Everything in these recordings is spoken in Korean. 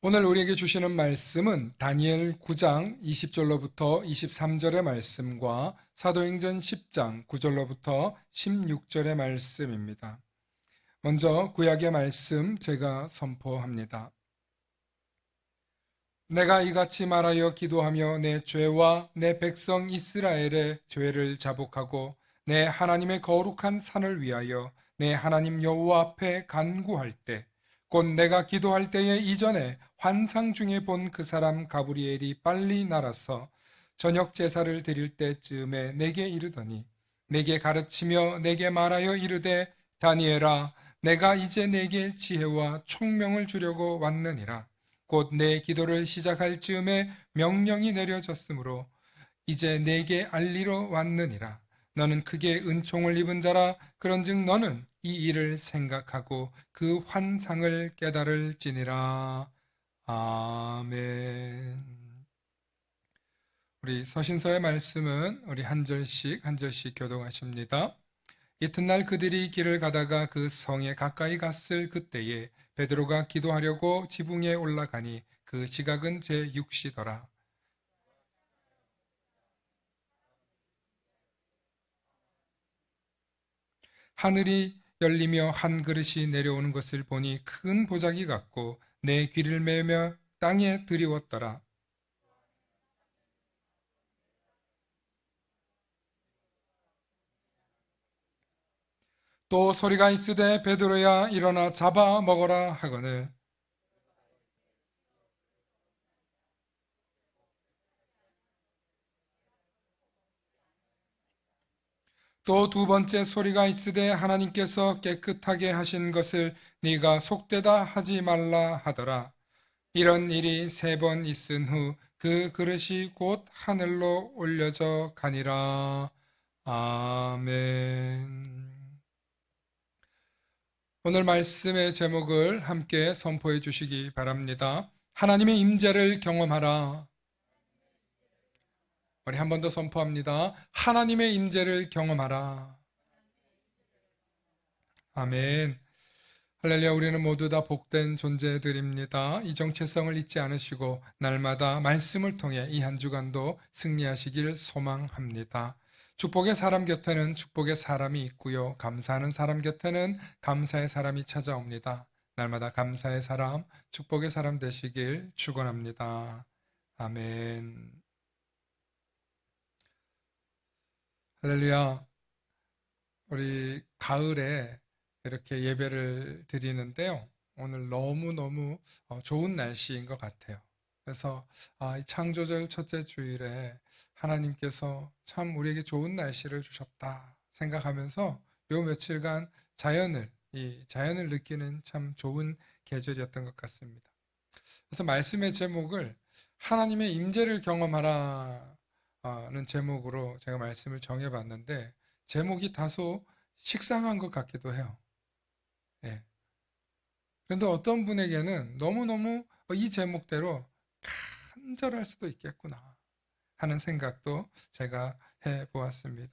오늘 우리에게 주시는 말씀은 다니엘 9장 20절로부터 23절의 말씀과 사도행전 10장 9절로부터 16절의 말씀입니다. 먼저 구약의 말씀 제가 선포합니다. 내가 이같이 말하여 기도하며 내 죄와 내 백성 이스라엘의 죄를 자복하고 내 하나님의 거룩한 산을 위하여 내 하나님 여호와 앞에 간구할 때 곧 내가 기도할 때에 이전에 환상 중에 본 그 사람 가브리엘이 빨리 날아서 저녁 제사를 드릴 때쯤에 내게 이르더니 내게 가르치며 내게 말하여 이르되 다니엘아 내가 이제 내게 지혜와 총명을 주려고 왔느니라. 곧 내 기도를 시작할 즈음에 명령이 내려졌으므로 이제 내게 알리러 왔느니라. 너는 크게 은총을 입은 자라. 그런즉 너는 이 일을 생각하고 그 환상을 깨달을지니라. 아멘. 우리 서신서의 말씀은 우리 한 절씩 교독하십니다. 이튿날 그들이 길을 가다가 그 성에 가까이 갔을 그때에 베드로가 기도하려고 지붕에 올라가니 그 시각은 제6시더라. 하늘이 열리며 한 그릇이 내려오는 것을 보니 큰 보자기 같고 내 귀를 메며 땅에 드리웠더라. 또 소리가 있으되 베드로야 일어나 잡아 먹어라 하거늘 또 두 번째 소리가 있으되 하나님께서 깨끗하게 하신 것을 네가 속되다 하지 말라 하더라. 이런 일이 3번 있은 후 그 그릇이 곧 하늘로 올려져 가니라. 아멘. 오늘 말씀의 제목을 함께 선포해 주시기 바랍니다. 하나님의 임재를 경험하라. 우리 한 번 더 선포합니다. 하나님의 임재를 경험하라. 아멘. 할렐루야. 우리는 모두 다 복된 존재들입니다. 이 정체성을 잊지 않으시고 날마다 말씀을 통해 이 한 주간도 승리하시길 소망합니다. 축복의 사람 곁에는 축복의 사람이 있고요. 감사하는 사람 곁에는 감사의 사람이 찾아옵니다. 날마다 감사의 사람, 축복의 사람 되시길 축원합니다. 아멘. 할렐루야. 우리 가을에 이렇게 예배를 드리는데요. 오늘 너무너무 좋은 날씨인 것 같아요. 그래서 이 창조절 첫째 주일에 하나님께서 참 우리에게 좋은 날씨를 주셨다 생각하면서 요 며칠간 이 자연을 느끼는 참 좋은 계절이었던 것 같습니다. 그래서 말씀의 제목을 하나님의 임재를 경험하라 는 제목으로 제가 말씀을 정해봤는데 제목이 다소 식상한 것 같기도 해요. 예. 그런데 어떤 분에게는 너무너무 이 제목대로 간절할 수도 있겠구나 하는 생각도 제가 해보았습니다.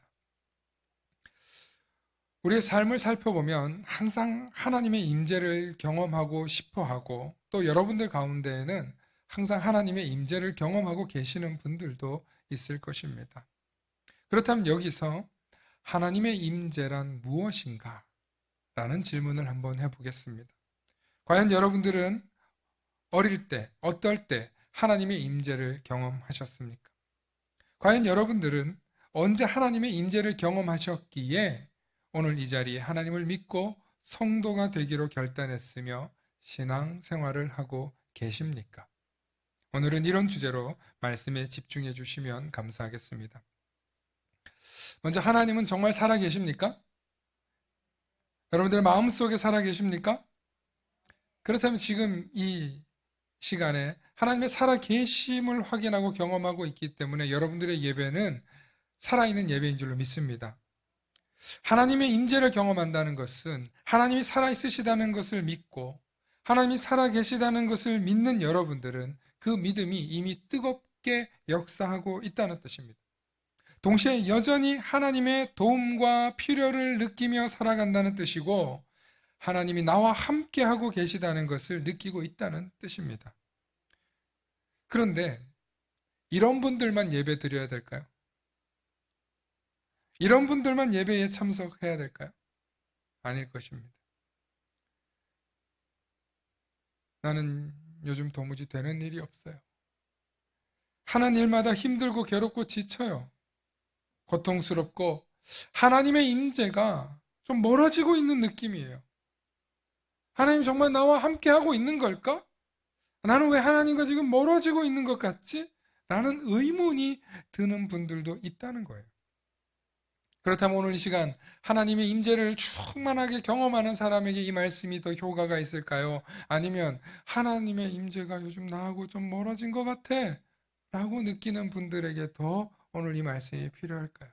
우리의 삶을 살펴보면 항상 하나님의 임재를 경험하고 싶어하고 또 여러분들 가운데에는 항상 하나님의 임재를 경험하고 계시는 분들도 있을 것입니다. 그렇다면 여기서 하나님의 임재란 무엇인가? 라는 질문을 한번 해보겠습니다. 과연 여러분들은 어릴 때, 어떨 때 하나님의 임재를 경험하셨습니까? 과연 여러분들은 언제 하나님의 임재를 경험하셨기에 오늘 이 자리에 하나님을 믿고 성도가 되기로 결단했으며 신앙 생활을 하고 계십니까? 오늘은 이런 주제로 말씀에 집중해 주시면 감사하겠습니다. 먼저 하나님은 정말 살아 계십니까? 여러분들 마음속에 살아 계십니까? 그렇다면 지금 이 시간에 하나님의 살아 계심을 확인하고 경험하고 있기 때문에 여러분들의 예배는 살아있는 예배인 줄로 믿습니다. 하나님의 임재를 경험한다는 것은 하나님이 살아있으시다는 것을 믿고 하나님이 살아계시다는 것을 믿는 여러분들은 그 믿음이 이미 뜨겁게 역사하고 있다는 뜻입니다. 동시에 여전히 하나님의 도움과 필요를 느끼며 살아간다는 뜻이고 하나님이 나와 함께하고 계시다는 것을 느끼고 있다는 뜻입니다. 그런데 이런 분들만 예배 드려야 될까요? 이런 분들만 예배에 참석해야 될까요? 아닐 것입니다. 나는 요즘 도무지 되는 일이 없어요. 하는 일마다 힘들고 괴롭고 지쳐요. 고통스럽고 하나님의 임재가 좀 멀어지고 있는 느낌이에요. 하나님 정말 나와 함께하고 있는 걸까? 나는 왜 하나님과 지금 멀어지고 있는 것 같지? 라는 의문이 드는 분들도 있다는 거예요. 그렇다면 오늘 이 시간 하나님의 임재를 충만하게 경험하는 사람에게 이 말씀이 더 효과가 있을까요? 아니면 하나님의 임재가 요즘 나하고 좀 멀어진 것 같아 라고 느끼는 분들에게 더 오늘 이 말씀이 필요할까요?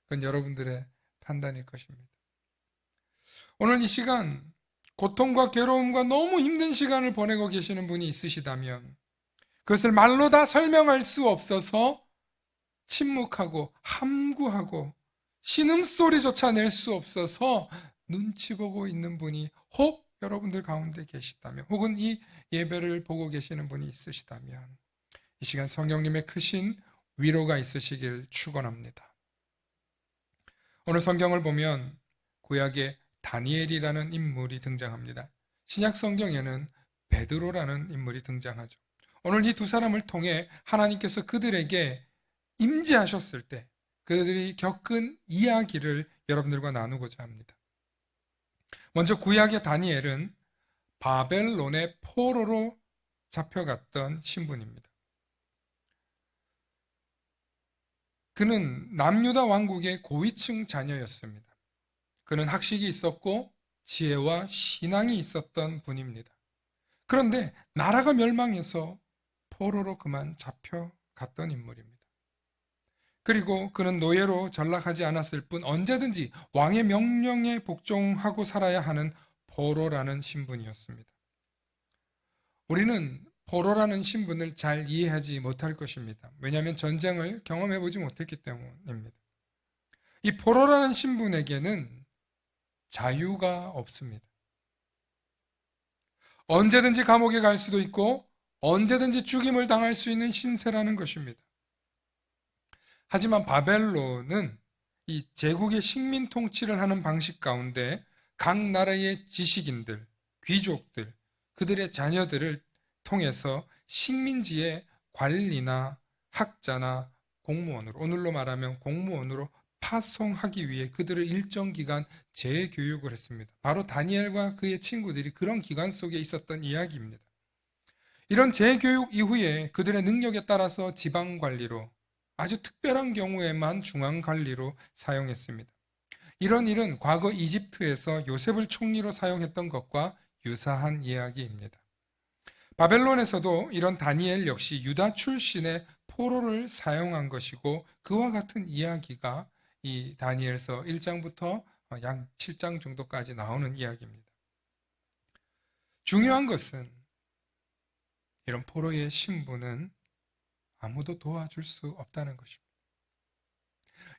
그건 여러분들의 판단일 것입니다. 오늘 이 시간 고통과 괴로움과 너무 힘든 시간을 보내고 계시는 분이 있으시다면 그것을 말로 다 설명할 수 없어서 침묵하고 함구하고 신음소리조차 낼 수 없어서 눈치 보고 있는 분이 혹 여러분들 가운데 계시다면 혹은 이 예배를 보고 계시는 분이 있으시다면 이 시간 성령님의 크신 위로가 있으시길 축원합니다. 오늘 성경을 보면 구약에 다니엘이라는 인물이 등장합니다. 신약 성경에는 베드로라는 인물이 등장하죠. 오늘 이 두 사람을 통해 하나님께서 그들에게 임재하셨을 때 그들이 겪은 이야기를 여러분들과 나누고자 합니다. 먼저 구약의 다니엘은 바벨론의 포로로 잡혀갔던 신분입니다. 그는 남유다 왕국의 고위층 자녀였습니다. 그는 학식이 있었고 지혜와 신앙이 있었던 분입니다. 그런데 나라가 멸망해서 포로로 그만 잡혀갔던 인물입니다. 그리고 그는 노예로 전락하지 않았을 뿐 언제든지 왕의 명령에 복종하고 살아야 하는 포로라는 신분이었습니다. 우리는 포로라는 신분을 잘 이해하지 못할 것입니다. 왜냐하면 전쟁을 경험해보지 못했기 때문입니다. 이 포로라는 신분에게는 자유가 없습니다. 언제든지 감옥에 갈 수도 있고 언제든지 죽임을 당할 수 있는 신세라는 것입니다. 하지만 바벨론은 이 제국의 식민 통치를 하는 방식 가운데 각 나라의 지식인들, 귀족들, 그들의 자녀들을 통해서 식민지의 관리나 학자나 공무원으로, 오늘로 말하면 공무원으로 파송하기 위해 그들을 일정 기간 재교육을 했습니다. 바로 다니엘과 그의 친구들이 그런 기간 속에 있었던 이야기입니다. 이런 재교육 이후에 그들의 능력에 따라서 지방 관리로 아주 특별한 경우에만 중앙 관리로 사용했습니다. 이런 일은 과거 이집트에서 요셉을 총리로 사용했던 것과 유사한 이야기입니다. 바벨론에서도 이런 다니엘 역시 유다 출신의 포로를 사용한 것이고 그와 같은 이야기가 이 다니엘서 1장부터 약 7장 정도까지 나오는 이야기입니다. 중요한 것은 이런 포로의 신분은 아무도 도와줄 수 없다는 것입니다.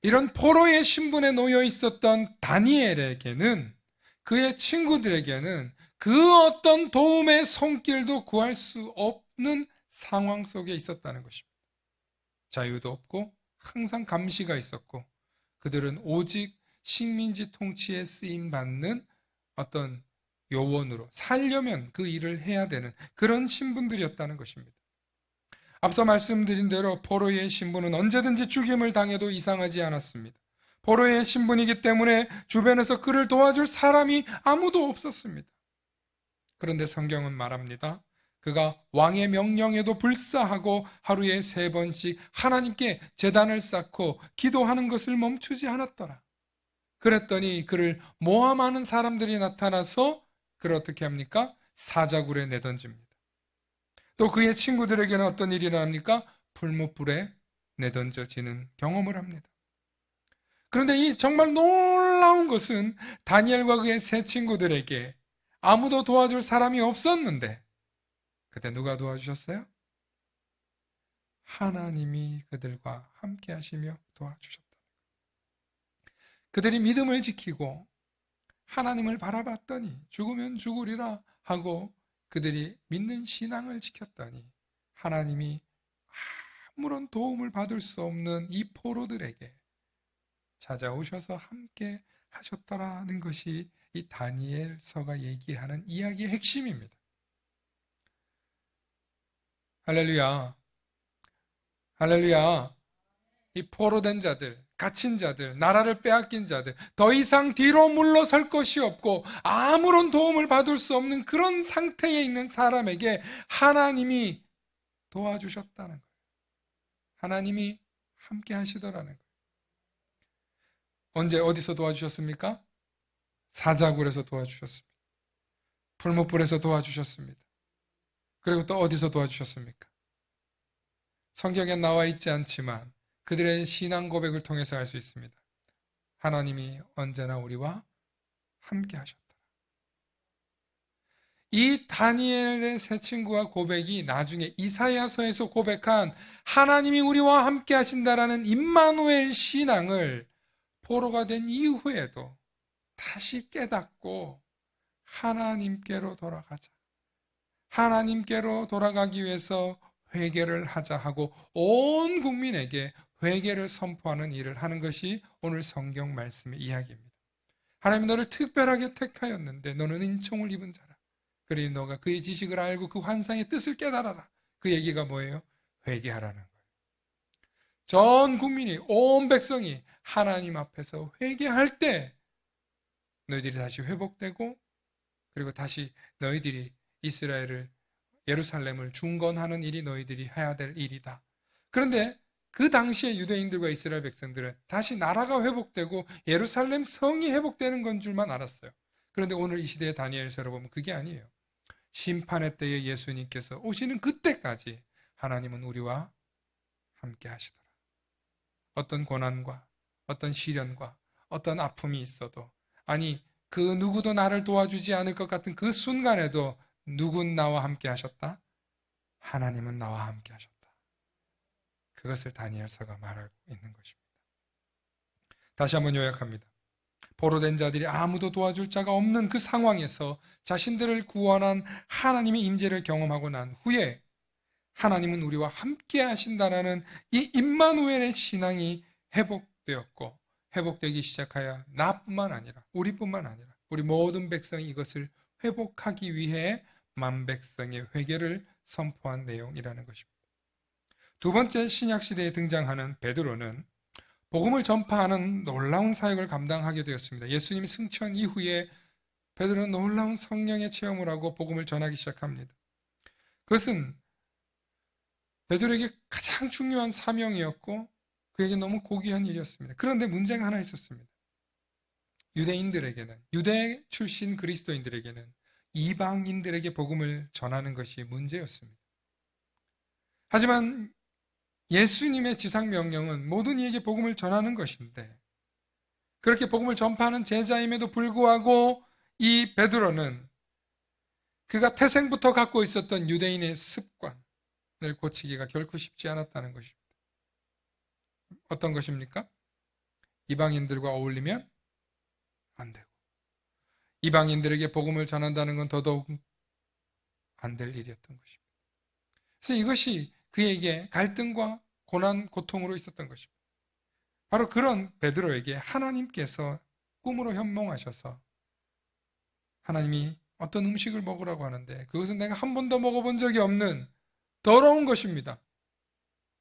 이런 포로의 신분에 놓여 있었던 다니엘에게는 그의 친구들에게는 그 어떤 도움의 손길도 구할 수 없는 상황 속에 있었다는 것입니다. 자유도 없고 항상 감시가 있었고 그들은 오직 식민지 통치에 쓰임받는 어떤 요원으로 살려면 그 일을 해야 되는 그런 신분들이었다는 것입니다. 앞서 말씀드린 대로 포로의 신분은 언제든지 죽임을 당해도 이상하지 않았습니다. 포로의 신분이기 때문에 주변에서 그를 도와줄 사람이 아무도 없었습니다. 그런데 성경은 말합니다. 그가 왕의 명령에도 불사하고 하루에 3번씩 하나님께 제단을 쌓고 기도하는 것을 멈추지 않았더라. 그랬더니 그를 모함하는 사람들이 나타나서 그를 어떻게 합니까? 사자굴에 내던집니다. 또 그의 친구들에게는 어떤 일이 일어납니까? 풀무불에 내던져지는 경험을 합니다. 그런데 이 정말 놀라운 것은 다니엘과 그의 세 친구들에게 아무도 도와줄 사람이 없었는데 그때 누가 도와주셨어요? 하나님이 그들과 함께 하시며 도와주셨다. 그들이 믿음을 지키고 하나님을 바라봤더니 죽으면 죽으리라 하고 그들이 믿는 신앙을 지켰더니 하나님이 아무런 도움을 받을 수 없는 이 포로들에게 찾아오셔서 함께 하셨더라는 것이 이 다니엘서가 얘기하는 이야기의 핵심입니다. 할렐루야, 할렐루야. 이 포로된 자들, 갇힌 자들, 나라를 빼앗긴 자들, 더 이상 뒤로 물러설 것이 없고 아무런 도움을 받을 수 없는 그런 상태에 있는 사람에게 하나님이 도와주셨다는 거예요. 하나님이 함께 하시더라는 거예요. 언제 어디서 도와주셨습니까? 사자굴에서 도와주셨습니다. 풀무불에서 도와주셨습니다. 그리고 또 어디서 도와주셨습니까? 성경에 나와 있지 않지만 그들의 신앙 고백을 통해서 알 수 있습니다. 하나님이 언제나 우리와 함께 하셨다. 이 다니엘의 세 친구와 고백이 나중에 이사야서에서 고백한 하나님이 우리와 함께 하신다라는 임마누엘 신앙을 포로가 된 이후에도 다시 깨닫고 하나님께로 돌아가자. 하나님께로 돌아가기 위해서 회개를 하자 하고 온 국민에게 회개를 선포하는 일을 하는 것이 오늘 성경 말씀의 이야기입니다. 하나님이 너를 특별하게 택하였는데 너는 은총을 입은 자라. 그러니 너가 그의 지식을 알고 그 환상의 뜻을 깨달아라. 그 얘기가 뭐예요? 회개하라는 거예요. 전 국민이, 온 백성이 하나님 앞에서 회개할 때 너희들이 다시 회복되고 그리고 다시 너희들이 이스라엘을, 예루살렘을 중건하는 일이 너희들이 해야 될 일이다. 그런데 그 당시에 유대인들과 이스라엘 백성들은 다시 나라가 회복되고 예루살렘 성이 회복되는 건 줄만 알았어요. 그런데 오늘 이 시대의 다니엘서를 보면 그게 아니에요. 심판의 때에 예수님께서 오시는 그때까지 하나님은 우리와 함께 하시더라. 어떤 고난과 어떤 시련과 어떤 아픔이 있어도, 아니 그 누구도 나를 도와주지 않을 것 같은 그 순간에도 누군 나와 함께 하셨다? 하나님은 나와 함께 하셨다. 그것을 다니엘서가 말하고 있는 것입니다. 다시 한번 요약합니다. 포로된 자들이 아무도 도와줄 자가 없는 그 상황에서 자신들을 구원한 하나님의 임재를 경험하고 난 후에 하나님은 우리와 함께 하신다라는 이 임마누엘의 신앙이 회복되었고, 회복되기 시작하여 나뿐만 아니라, 우리뿐만 아니라 우리 모든 백성이 이것을 회복하기 위해 만백성의 회개를 선포한 내용이라는 것입니다. 두 번째, 신약시대에 등장하는 베드로는 복음을 전파하는 놀라운 사역을 감당하게 되었습니다. 예수님이 승천 이후에 베드로는 놀라운 성령의 체험을 하고 복음을 전하기 시작합니다. 그것은 베드로에게 가장 중요한 사명이었고 그에게 너무 고귀한 일이었습니다. 그런데 문제가 하나 있었습니다. 유대인들에게는, 유대 출신 그리스도인들에게는 이방인들에게 복음을 전하는 것이 문제였습니다. 하지만 예수님의 지상명령은 모든 이에게 복음을 전하는 것인데, 그렇게 복음을 전파하는 제자임에도 불구하고 이 베드로는 그가 태생부터 갖고 있었던 유대인의 습관을 고치기가 결코 쉽지 않았다는 것입니다. 어떤 것입니까? 이방인들과 어울리면 안 되고, 이방인들에게 복음을 전한다는 건 더더욱 안 될 일이었던 것입니다. 그래서 이것이 그에게 갈등과 고난, 고통으로 있었던 것입니다. 바로 그런 베드로에게 하나님께서 꿈으로 현몽하셔서 하나님이 어떤 음식을 먹으라고 하는데 그것은 내가 한 번도 먹어본 적이 없는 더러운 것입니다.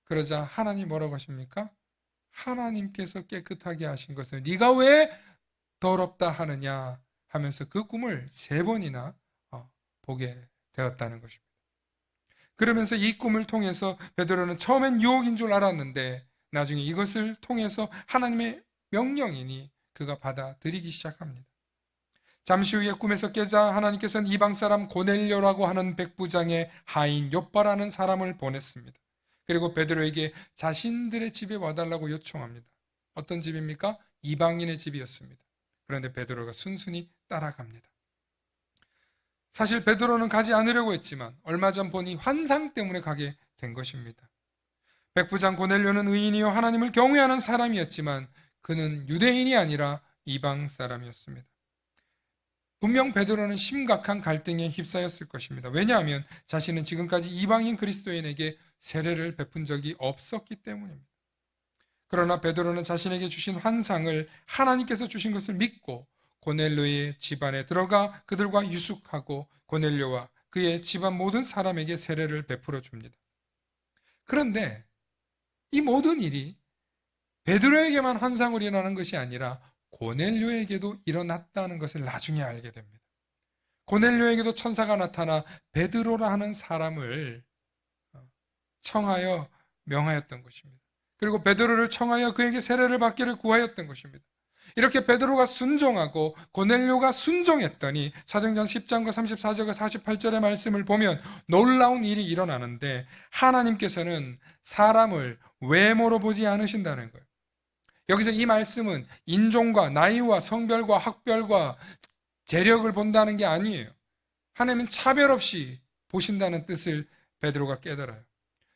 그러자 하나님 뭐라고 하십니까? 하나님께서 깨끗하게 하신 것을 네가 왜 더럽다 하느냐 하면서 그 꿈을 3번이나 보게 되었다는 것입니다. 그러면서 이 꿈을 통해서 베드로는 처음엔 유혹인 줄 알았는데 나중에 이것을 통해서 하나님의 명령이니 그가 받아들이기 시작합니다. 잠시 후에 꿈에서 깨자 하나님께서는 이방 사람 고넬료라고 하는 백부장의 하인 욥바라는 사람을 보냈습니다. 그리고 베드로에게 자신들의 집에 와달라고 요청합니다. 어떤 집입니까? 이방인의 집이었습니다. 그런데 베드로가 순순히 따라갑니다. 사실 베드로는 가지 않으려고 했지만 얼마 전 보니 환상 때문에 가게 된 것입니다. 백부장 고넬료는 의인이요 하나님을 경외하는 사람이었지만 그는 유대인이 아니라 이방 사람이었습니다. 분명 베드로는 심각한 갈등에 휩싸였을 것입니다. 왜냐하면 자신은 지금까지 이방인 그리스도인에게 세례를 베푼 적이 없었기 때문입니다. 그러나 베드로는 자신에게 주신 환상을 하나님께서 주신 것을 믿고 고넬료의 집안에 들어가 그들과 유숙하고 고넬료와 그의 집안 모든 사람에게 세례를 베풀어 줍니다. 그런데 이 모든 일이 베드로에게만 환상으로 일어나는 것이 아니라 고넬료에게도 일어났다는 것을 나중에 알게 됩니다. 고넬료에게도 천사가 나타나 베드로라 하는 사람을 청하여 명하였던 것입니다. 그리고 베드로를 청하여 그에게 세례를 받기를 구하였던 것입니다. 이렇게 베드로가 순종하고 고넬료가 순종했더니 사도행전 10장과 34절과 48절의 말씀을 보면 놀라운 일이 일어나는데 하나님께서는 사람을 외모로 보지 않으신다는 거예요. 여기서 이 말씀은 인종과 나이와 성별과 학별과 재력을 본다는 게 아니에요. 하나님은 차별 없이 보신다는 뜻을 베드로가 깨달아요.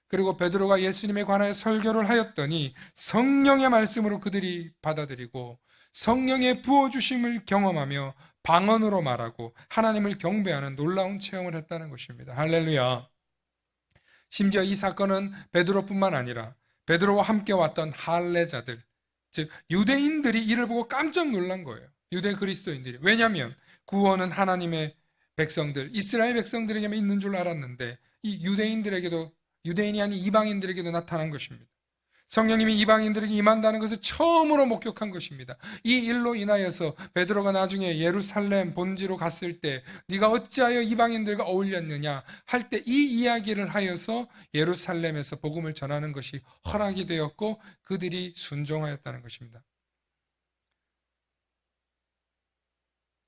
그리고 베드로가 예수님에 관하여 설교를 하였더니 성령의 말씀으로 그들이 받아들이고 성령의 부어주심을 경험하며 방언으로 말하고 하나님을 경배하는 놀라운 체험을 했다는 것입니다. 할렐루야. 심지어 이 사건은 베드로뿐만 아니라 베드로와 함께 왔던 할례자들, 즉 유대인들이 이를 보고 깜짝 놀란 거예요. 유대 그리스도인들이. 왜냐하면 구원은 하나님의 백성들, 이스라엘 백성들에게만 있는 줄 알았는데 이 유대인들에게도, 유대인이 아닌 이방인들에게도 나타난 것입니다. 성령님이 이방인들에게 임한다는 것을 처음으로 목격한 것입니다. 이 일로 인하여서 베드로가 나중에 예루살렘 본지로 갔을 때 네가 어찌하여 이방인들과 어울렸느냐 할 때 이 이야기를 하여서 예루살렘에서 복음을 전하는 것이 허락이 되었고 그들이 순종하였다는 것입니다.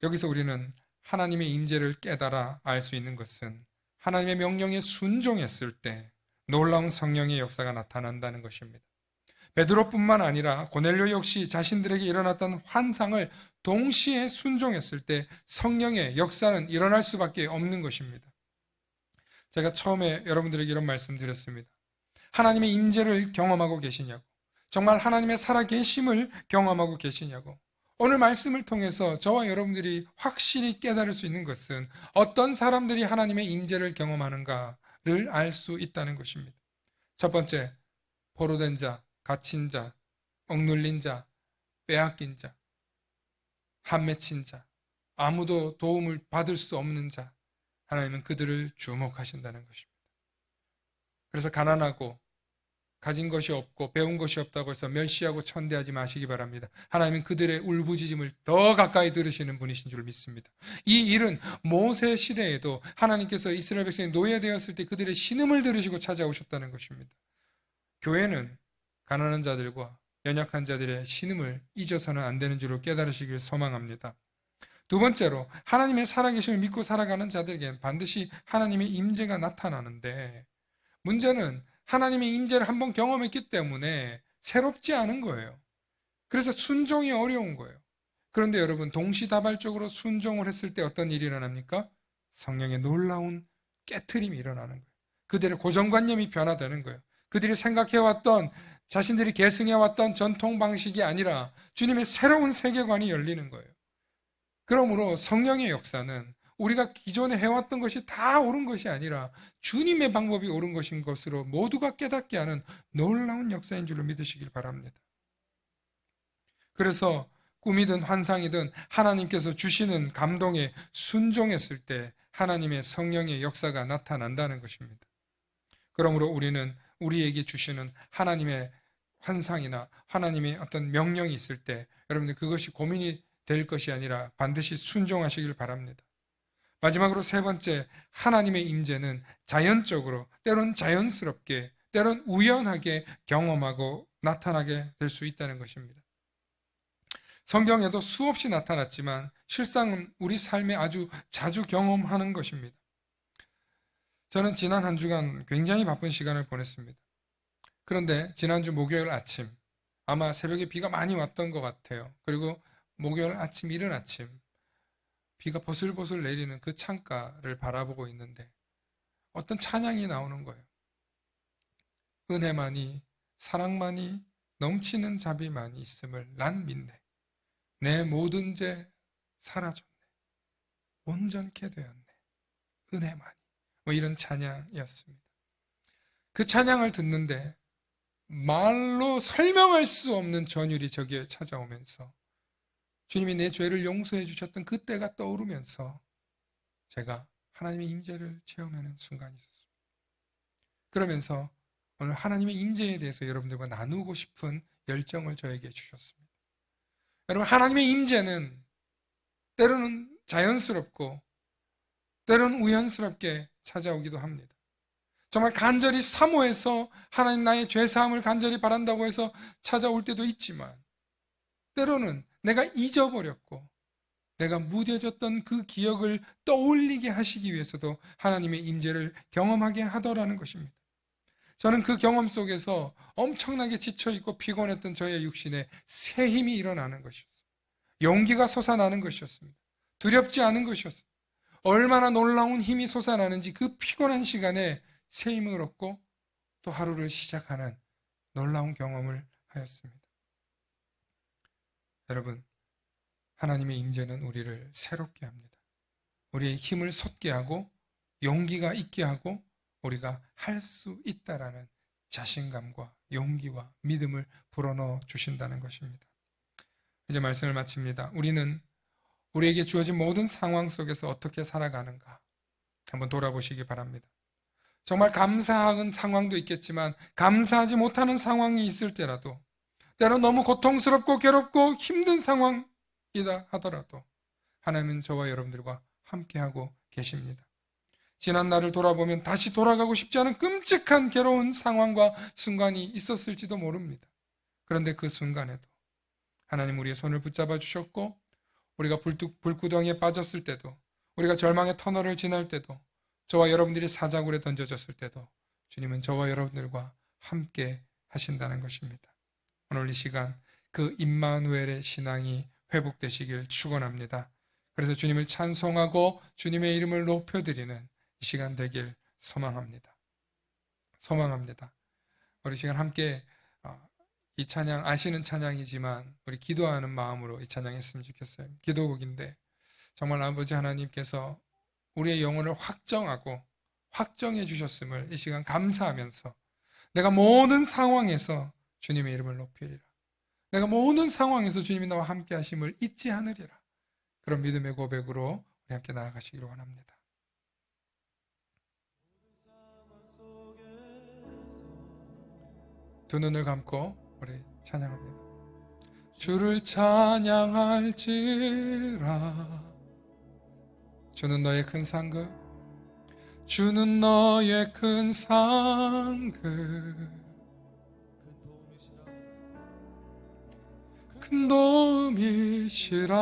여기서 우리는 하나님의 임재를 깨달아 알 수 있는 것은 하나님의 명령에 순종했을 때 놀라운 성령의 역사가 나타난다는 것입니다. 베드로뿐만 아니라 고넬료 역시 자신들에게 일어났던 환상을 동시에 순종했을 때 성령의 역사는 일어날 수밖에 없는 것입니다. 제가 처음에 여러분들에게 이런 말씀 드렸습니다. 하나님의 임재를 경험하고 계시냐고, 정말 하나님의 살아계심을 경험하고 계시냐고. 오늘 말씀을 통해서 저와 여러분들이 확실히 깨달을 수 있는 것은 어떤 사람들이 하나님의 임재를 경험하는가를 알 수 있다는 것입니다. 첫 번째, 포로된 자, 갇힌 자, 억눌린 자, 빼앗긴 자, 한 맺힌 자, 아무도 도움을 받을 수 없는 자, 하나님은 그들을 주목하신다는 것입니다. 그래서 가난하고 가진 것이 없고 배운 것이 없다고 해서 멸시하고 천대하지 마시기 바랍니다. 하나님은 그들의 울부짖음을 더 가까이 들으시는 분이신 줄 믿습니다. 이 일은 모세 시대에도 하나님께서 이스라엘 백성이 노예되었을 때 그들의 신음을 들으시고 찾아오셨다는 것입니다. 교회는 가난한 자들과 연약한 자들의 신음을 잊어서는 안 되는 줄로 깨달으시길 소망합니다. 두 번째로 하나님의 살아계심을 믿고 살아가는 자들에게는 반드시 하나님의 임재가 나타나는데 문제는 하나님의 임재를 한번 경험했기 때문에 새롭지 않은 거예요. 그래서 순종이 어려운 거예요. 그런데 여러분 동시다발적으로 순종을 했을 때 어떤 일이 일어납니까? 성령의 놀라운 깨트림이 일어나는 거예요. 그들의 고정관념이 변화되는 거예요. 그들이 생각해왔던 자신들이 계승해왔던 전통 방식이 아니라 주님의 새로운 세계관이 열리는 거예요. 그러므로 성령의 역사는 우리가 기존에 해왔던 것이 다 옳은 것이 아니라 주님의 방법이 옳은 것인 것으로 모두가 깨닫게 하는 놀라운 역사인 줄로 믿으시길 바랍니다. 그래서 꿈이든 환상이든 하나님께서 주시는 감동에 순종했을 때 하나님의 성령의 역사가 나타난다는 것입니다. 그러므로 우리는 우리에게 주시는 하나님의 환상이나 하나님의 어떤 명령이 있을 때 여러분들 그것이 고민이 될 것이 아니라 반드시 순종하시길 바랍니다. 마지막으로 세 번째, 하나님의 임재는 자연적으로 때론 자연스럽게 때론 우연하게 경험하고 나타나게 될 수 있다는 것입니다. 성경에도 수없이 나타났지만 실상은 우리 삶에 아주 자주 경험하는 것입니다. 저는 지난 한 주간 굉장히 바쁜 시간을 보냈습니다. 그런데 지난주 목요일 아침 아마 새벽에 비가 많이 왔던 것 같아요. 그리고 목요일 아침 이른 아침 비가 보슬보슬 내리는 그 창가를 바라보고 있는데 어떤 찬양이 나오는 거예요. 은혜만이 사랑만이 넘치는 자비만이 있음을 난 믿네. 내 모든 죄 사라졌네. 온전케 되었네. 은혜만이. 뭐 이런 찬양이었습니다. 그 찬양을 듣는데 말로 설명할 수 없는 전율이 저기에 찾아오면서 주님이 내 죄를 용서해 주셨던 그때가 떠오르면서 제가 하나님의 임재를 체험하는 순간이 있었습니다. 그러면서 오늘 하나님의 임재에 대해서 여러분들과 나누고 싶은 열정을 저에게 주셨습니다. 여러분, 하나님의 임재는 때로는 자연스럽고 때로는 우연스럽게 찾아오기도 합니다. 정말 간절히 사모해서 하나님 나의 죄사함을 간절히 바란다고 해서 찾아올 때도 있지만 때로는 내가 잊어버렸고 내가 무뎌졌던 그 기억을 떠올리게 하시기 위해서도 하나님의 임재를 경험하게 하더라는 것입니다. 저는 그 경험 속에서 엄청나게 지쳐있고 피곤했던 저의 육신에 새 힘이 일어나는 것이었습니다. 용기가 솟아나는 것이었습니다. 두렵지 않은 것이었습니다. 얼마나 놀라운 힘이 솟아나는지 그 피곤한 시간에 새 힘을 얻고 또 하루를 시작하는 놀라운 경험을 하였습니다. 여러분, 하나님의 임재는 우리를 새롭게 합니다. 우리의 힘을 솟게 하고 용기가 있게 하고 우리가 할 수 있다라는 자신감과 용기와 믿음을 불어넣어 주신다는 것입니다. 이제 말씀을 마칩니다. 우리는 우리에게 주어진 모든 상황 속에서 어떻게 살아가는가 한번 돌아보시기 바랍니다. 정말 감사한 상황도 있겠지만 감사하지 못하는 상황이 있을 때라도 때로 너무 고통스럽고 괴롭고 힘든 상황이다 하더라도 하나님은 저와 여러분들과 함께하고 계십니다. 지난 날을 돌아보면 다시 돌아가고 싶지 않은 끔찍한 괴로운 상황과 순간이 있었을지도 모릅니다. 그런데 그 순간에도 하나님 우리의 손을 붙잡아 주셨고 우리가 불구덩이에 빠졌을 때도 우리가 절망의 터널을 지날 때도 저와 여러분들이 사자굴에 던져졌을 때도 주님은 저와 여러분들과 함께 하신다는 것입니다. 오늘 이 시간 그 임마누엘의 신앙이 회복되시길 축원합니다. 그래서 주님을 찬송하고 주님의 이름을 높여드리는 이 시간 되길 소망합니다. 우리 시간 함께 이 찬양 아시는 찬양이지만 우리 기도하는 마음으로 이 찬양 했으면 좋겠어요. 기도곡인데 정말 아버지 하나님께서 우리의 영혼을 확정하고 확정해 주셨음을 이 시간 감사하면서 내가 모든 상황에서 주님의 이름을 높이리라. 내가 모든 상황에서 주님이 나와 함께 하심을 잊지 않으리라. 그런 믿음의 고백으로 우리 함께 나아가시기를 원합니다. 두 눈을 감고 우리 찬양합니다. 주를 찬양할지라. 주는 너의 큰 상급, 주는 너의 큰 상급, 큰 도움이시라.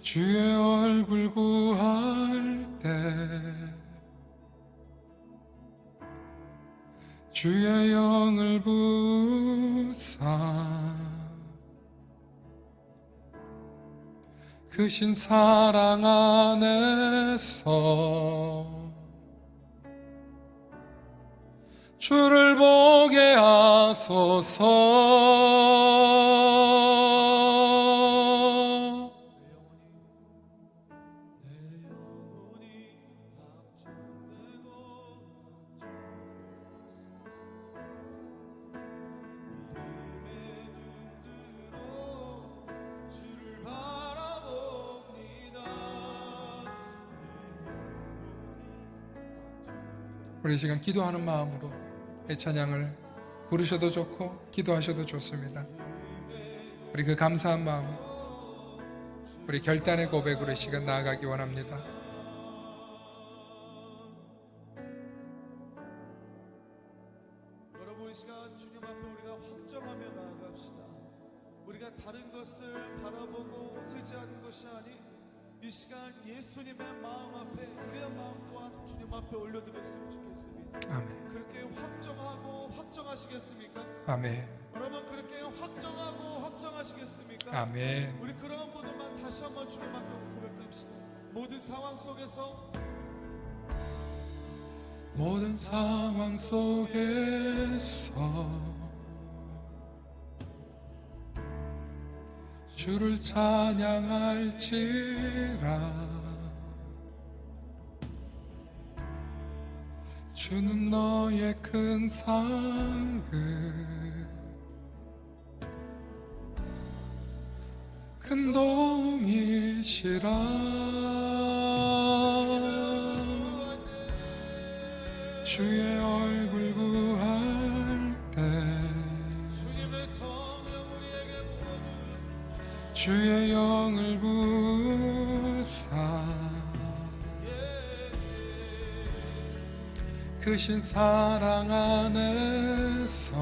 주의 얼굴 구할 때 주의 영을 부사 크신 사랑 안에서 주를 보게 하소서. 우리 시간 기도하는 마음으로 이 찬양을 부르셔도 좋고 기도하셔도 좋습니다. 우리 그 감사한 마음, 우리 결단의 고백으로 이 시간 나아가기 원합니다. 여러분, 이 시간 주님 앞에 우리가 확정하며 나아갑시다. 우리가 다른 것을 바라보고 의지하는 것이 아닌 이 시간 예수님의 마음 앞에 우리의 마음 또한 주님 앞에 올려드렸으면 좋겠습니다. 아멘. 그렇게 확정하고 확정하시겠습니까? 아멘. 여러분, 그렇게 확정하고 확정하시겠습니까? 아멘. 우리 그런 분들만 다시 한번 주님 앞에 고백합시다. 모든 상황 속에서 주를 찬양할지라. 주는 너의 큰 상급 큰 도움이시라. 주의 얼굴 구할 때 주님의 성령 우리에게 부어주소서. 주의 영을 부사 크신 사랑 안에서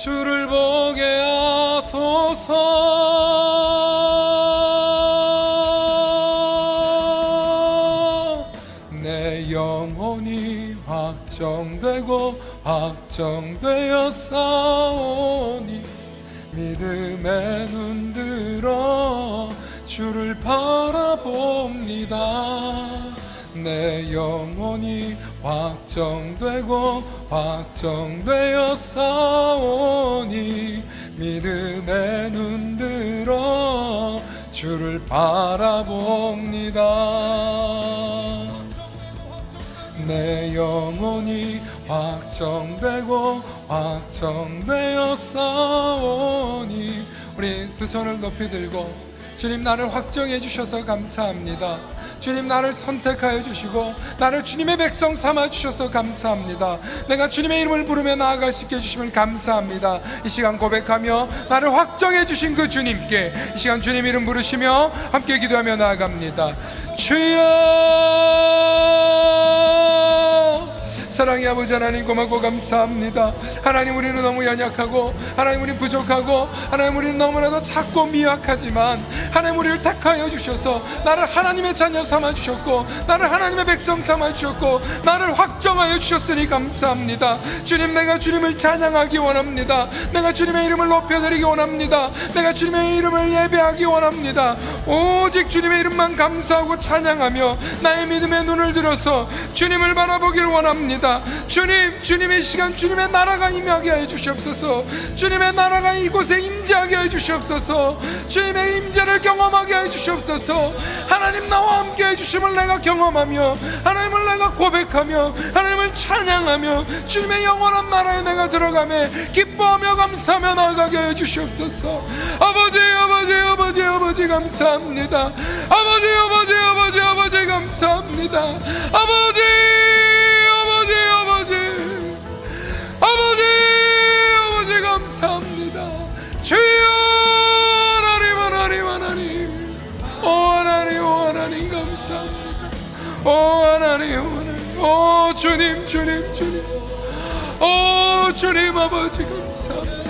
주를 보게 하소서. 내 영혼이 확정되고 확정되어 싸우니 믿음의 눈 들어 주를 바라봅니다. 내 영혼이 확정되고 확정되어 싸우니 믿음의 눈 들어 주를 바라봅니다. 내 영혼이 확정되고 확정되어 싸우니 우리 두 손을 높이 들고 주님 나를 확정해 주셔서 감사합니다. 주님 나를 선택하여 주시고 나를 주님의 백성 삼아 주셔서 감사합니다. 내가 주님의 이름을 부르며 나아갈 수 있게 해주심을 감사합니다. 이 시간 고백하며 나를 확정해 주신 그 주님께 이 시간 주님 이름 부르시며 함께 기도하며 나아갑니다. 주여 사랑의 아버지 하나님 고맙고 감사합니다. 하나님 우리는 너무 연약하고 하나님 우리는 부족하고 하나님 우리는 너무나도 작고 미약하지만 하나님 우리를 택하여 주셔서 나를 하나님의 자녀 삼아 주셨고 나를 하나님의 백성 삼아 주셨고 나를 확정하여 주셨으니 감사합니다. 주님 내가 주님을 찬양하기 원합니다. 내가 주님의 이름을 높여드리기 원합니다. 내가 주님의 이름을 예배하기 원합니다. 오직 주님의 이름만 감사하고 찬양하며 나의 믿음의 눈을 들어서 주님을 바라보기를 원합니다. 주님, 주님의 시간 주님의 나라가 임하게 해 주시옵소서. 주님의 나라가 이곳에 임재하게 해 주시옵소서. 주님의 임재를 경험하게 해 주시옵소서. 하나님 나와 함께 해 주심을 내가 경험하며 하나님을 내가 고백하며 하나님을 찬양하며 주님의 영원한 나라에 내가 들어가며 기뻐하며 감사하며 나아가게 해 주시옵소서. 아버지 아버지 아버지 아버지 감사합니다. 아버지 아버지 아버지 아버지 감사합니다. 아버지 아버지 감사합니다. 주여 하나님 하나님 하나님 오 하나님 오 하나님 감사합니다. 오 하나님 하나님 오 주님 주님 주님 오 주님 아버지 감사합니다.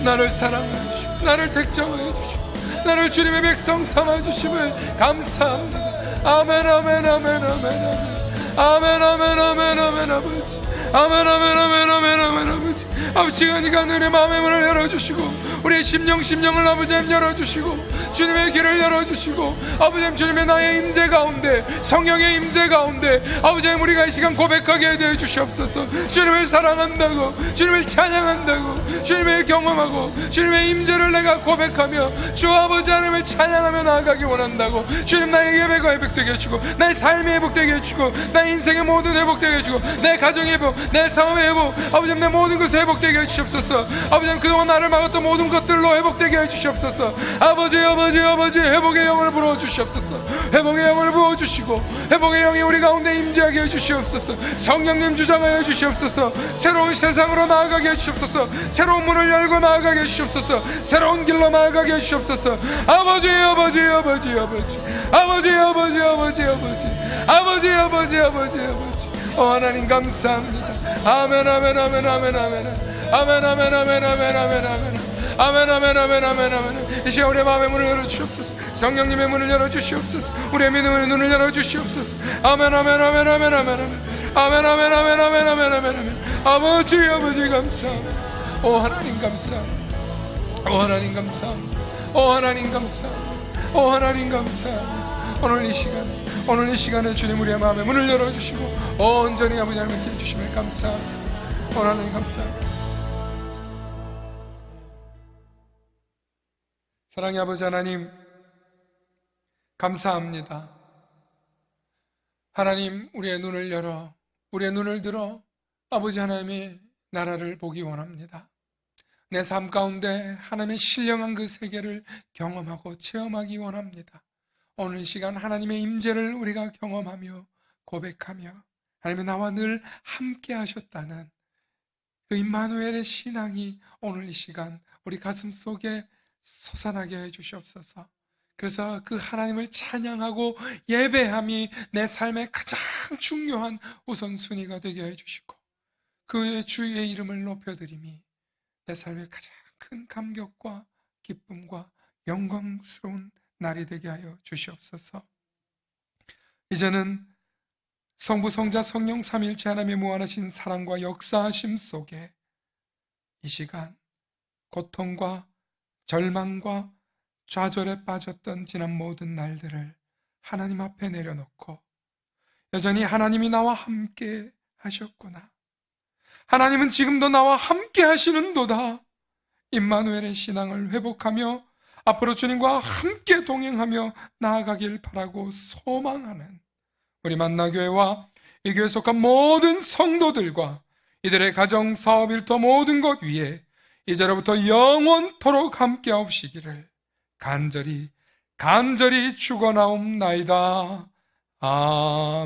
나를 사랑하여 주시고 나를 택정하여 주시고 나를 주님의 백성 삼아 주심을 감사합니다. 아멘 아멘 아멘 아멘 아멘 아멘 아멘 아멘 아버지 아멘 아멘 아멘 아멘 아멘 아버지 아버지 시간이가 내 마음의 문을 열어주시고 우리의 심령을 아버지 열어주시고 주님의 길을 열어주시고 아버지 주님의 나의 임재 가운데 성령의 임재 가운데 아버지 우리가 이 시간 고백하게 해 주시옵소서. 주님을 사랑한다고 주님을 찬양한다고 주님을 경험하고 주님의 임재를 내가 고백하며 주 아버지 하나님을 찬양하며 나아가기 원한다고 주님 나의 예배가 회복되게 해주시고 나의 삶이 회복되게 해주시고 나의 인생의 모든 회복되게 해주시고 내 가정의 회복 내 사업의 회복 아버지 내 모든 것을 회복되게 해주시옵소서. 아버지 그동안 나를 막았던 모든 것들로 회복되게 해주시옵소서. 아버지 회복의 영을 부어주시옵소서. 회복의 영을 부어주시고 회복의 영이 우리 가운데 임재하게 해주시옵소서. 성령님 주장하여 주시옵소서. 새로운 세상으로 나아가게 해주시옵소서. 새로운 문을 열고 나아가게 해주시옵소서. 새로운 길로 나아가게 해주시옵소서. 아버지 오 하나님 감사합니다. 아멘 아멘 아멘 아멘 아멘 아멘 아멘 아멘 아멘 아멘 아멘 아멘 아멘 아멘. 이 시간 우리의 마음의 문을 열어주시옵소서. 성령님의 문을 열어주시옵소서. 우리의 믿음의 눈을 열어주시옵소서. 아멘 아멘 아멘 아멘 아멘 아멘 아멘 아멘 아멘 아멘 아멘. 아버지 감사합니다. 오 하나님 감사합니다. 오 하나님 감사합니다. 오 하나님 감사합니다. 오 하나님 감사합니다. 오늘 이 시간에 주님 우리의 마음의 문을 열어주시고 온전히 아버지 하나님께 주심을 감사합니다. 오 하나님 감사합니다. 사랑의 아버지 하나님, 감사합니다. 하나님, 우리의 눈을 열어, 우리의 눈을 들어 아버지 하나님의 나라를 보기 원합니다. 내 삶 가운데 하나님의 신령한 그 세계를 경험하고 체험하기 원합니다. 오늘 이 시간 하나님의 임재를 우리가 경험하며 고백하며 하나님의 나와 늘 함께 하셨다는 그 임마누엘의 신앙이 오늘 이 시간 우리 가슴 속에 솟아나게 해 주시옵소서. 그래서 그 하나님을 찬양하고 예배함이 내 삶의 가장 중요한 우선순위가 되게 해 주시고 그의 주의 이름을 높여드림이 내 삶의 가장 큰 감격과 기쁨과 영광스러운 날이 되게 하여 주시옵소서. 이제는 성부, 성자, 성령 삼위일체 하나님의 무한하신 사랑과 역사하심 속에 이 시간 고통과 절망과 좌절에 빠졌던 지난 모든 날들을 하나님 앞에 내려놓고 여전히 하나님이 나와 함께 하셨구나, 하나님은 지금도 나와 함께 하시는도다, 임마누엘의 신앙을 회복하며 앞으로 주님과 함께 동행하며 나아가길 바라고 소망하는 우리 만나교회와 이 교회에 속한 모든 성도들과 이들의 가정, 사업, 일터 모든 것 위에 이제로부터 영원토록 함께 하옵시기를 간절히 축원하옵나이다. 아멘.